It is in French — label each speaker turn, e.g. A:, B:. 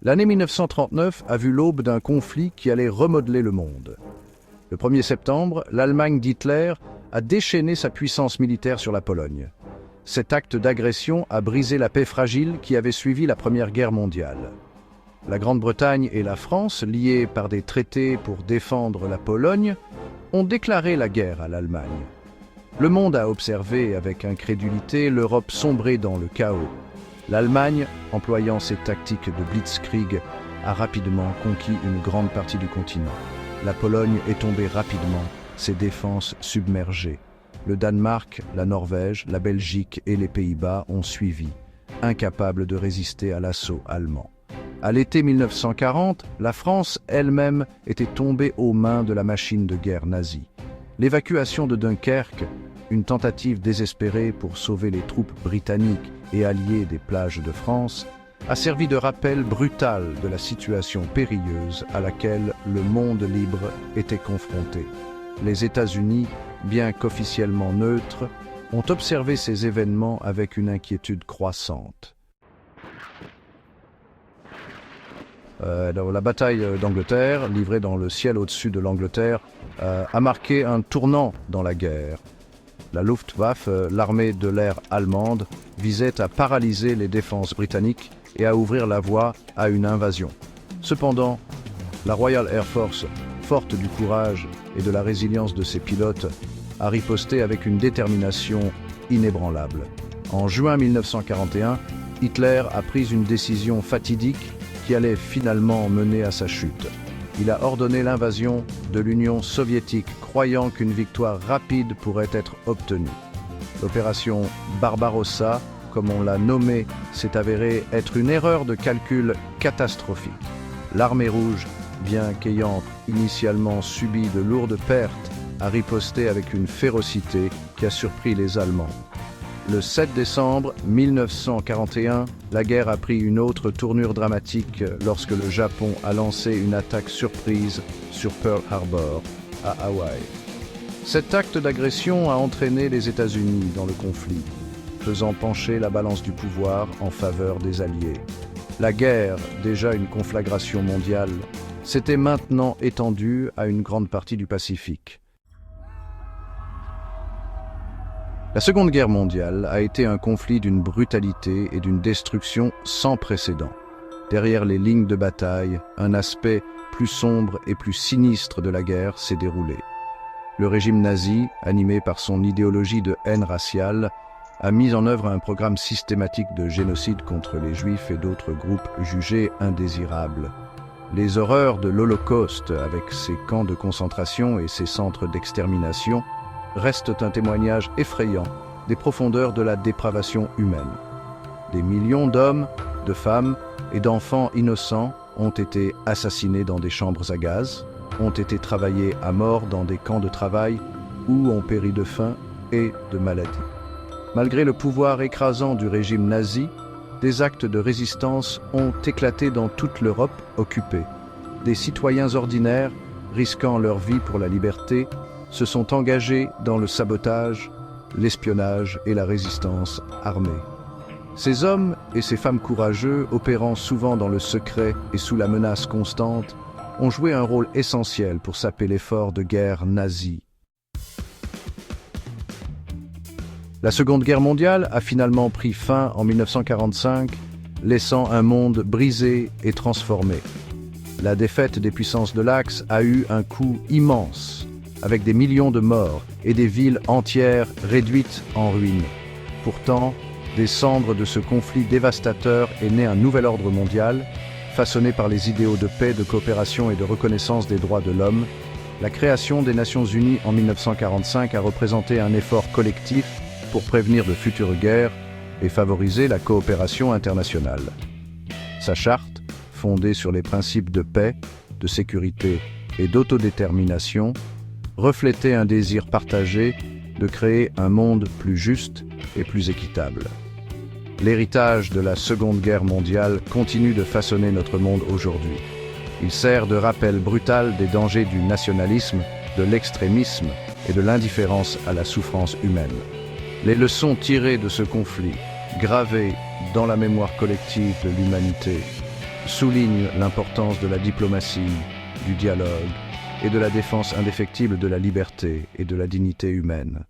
A: L'année 1939 a vu l'aube d'un conflit qui allait remodeler le monde. Le 1er septembre, l'Allemagne d'Hitler a déchaîné sa puissance militaire sur la Pologne. Cet acte d'agression a brisé la paix fragile qui avait suivi la Première Guerre mondiale. La Grande-Bretagne et la France, liées par des traités pour défendre la Pologne, ont déclaré la guerre à l'Allemagne. Le monde a observé avec incrédulité l'Europe sombrer dans le chaos. L'Allemagne, employant ses tactiques de blitzkrieg, a rapidement conquis une grande partie du continent. La Pologne est tombée rapidement, ses défenses submergées. Le Danemark, la Norvège, la Belgique et les Pays-Bas ont suivi, incapables de résister à l'assaut allemand. À l'été 1940, la France elle-même était tombée aux mains de la machine de guerre nazie. L'évacuation de Dunkerque, une tentative désespérée pour sauver les troupes britanniques et alliées des plages de France, a servi de rappel brutal de la situation périlleuse à laquelle le monde libre était confronté. Les États-Unis, bien qu'officiellement neutres, ont observé ces événements avec une inquiétude croissante. La bataille d'Angleterre, livrée dans le ciel au-dessus de l'Angleterre, a marqué un tournant dans la guerre. La Luftwaffe, l'armée de l'air allemande, visait à paralyser les défenses britanniques et à ouvrir la voie à une invasion. Cependant, la Royal Air Force, forte du courage et de la résilience de ses pilotes, a riposté avec une détermination inébranlable. En juin 1941, Hitler a pris une décision fatidique qui allait finalement mener à sa chute. Il a ordonné l'invasion de l'Union soviétique, croyant qu'une victoire rapide pourrait être obtenue. L'opération Barbarossa, comme on l'a nommée, s'est avérée être une erreur de calcul catastrophique. L'armée rouge, bien qu'ayant initialement subi de lourdes pertes, a riposté avec une férocité qui a surpris les Allemands. Le 7 décembre 1941, la guerre a pris une autre tournure dramatique lorsque le Japon a lancé une attaque surprise sur Pearl Harbor, à Hawaï. Cet acte d'agression a entraîné les États-Unis dans le conflit, faisant pencher la balance du pouvoir en faveur des Alliés. La guerre, déjà une conflagration mondiale, s'était maintenant étendue à une grande partie du Pacifique. La Seconde Guerre mondiale a été un conflit d'une brutalité et d'une destruction sans précédent. Derrière les lignes de bataille, un aspect plus sombre et plus sinistre de la guerre s'est déroulé. Le régime nazi, animé par son idéologie de haine raciale, a mis en œuvre un programme systématique de génocide contre les Juifs et d'autres groupes jugés indésirables. Les horreurs de l'Holocauste, avec ses camps de concentration et ses centres d'extermination, restent un témoignage effrayant des profondeurs de la dépravation humaine. Des millions d'hommes, de femmes et d'enfants innocents ont été assassinés dans des chambres à gaz, ont été travaillés à mort dans des camps de travail ou ont péri de faim et de maladie. Malgré le pouvoir écrasant du régime nazi, des actes de résistance ont éclaté dans toute l'Europe occupée. Des citoyens ordinaires, risquant leur vie pour la liberté, se sont engagés dans le sabotage, l'espionnage et la résistance armée. Ces hommes et ces femmes courageux, opérant souvent dans le secret et sous la menace constante, ont joué un rôle essentiel pour saper l'effort de guerre nazi. La Seconde Guerre mondiale a finalement pris fin en 1945, laissant un monde brisé et transformé. La défaite des puissances de l'Axe a eu un coût immense, avec des millions de morts et des villes entières réduites en ruines. Pourtant, des cendres de ce conflit dévastateur est né un nouvel ordre mondial, façonné par les idéaux de paix, de coopération et de reconnaissance des droits de l'homme. La création des Nations Unies en 1945 a représenté un effort collectif pour prévenir de futures guerres et favoriser la coopération internationale. Sa charte, fondée sur les principes de paix, de sécurité et d'autodétermination, reflétait un désir partagé de créer un monde plus juste et plus équitable. L'héritage de la Seconde Guerre mondiale continue de façonner notre monde aujourd'hui. Il sert de rappel brutal des dangers du nationalisme, de l'extrémisme et de l'indifférence à la souffrance humaine. Les leçons tirées de ce conflit, gravées dans la mémoire collective de l'humanité, souligne l'importance de la diplomatie, du dialogue et de la défense indéfectible de la liberté et de la dignité humaine.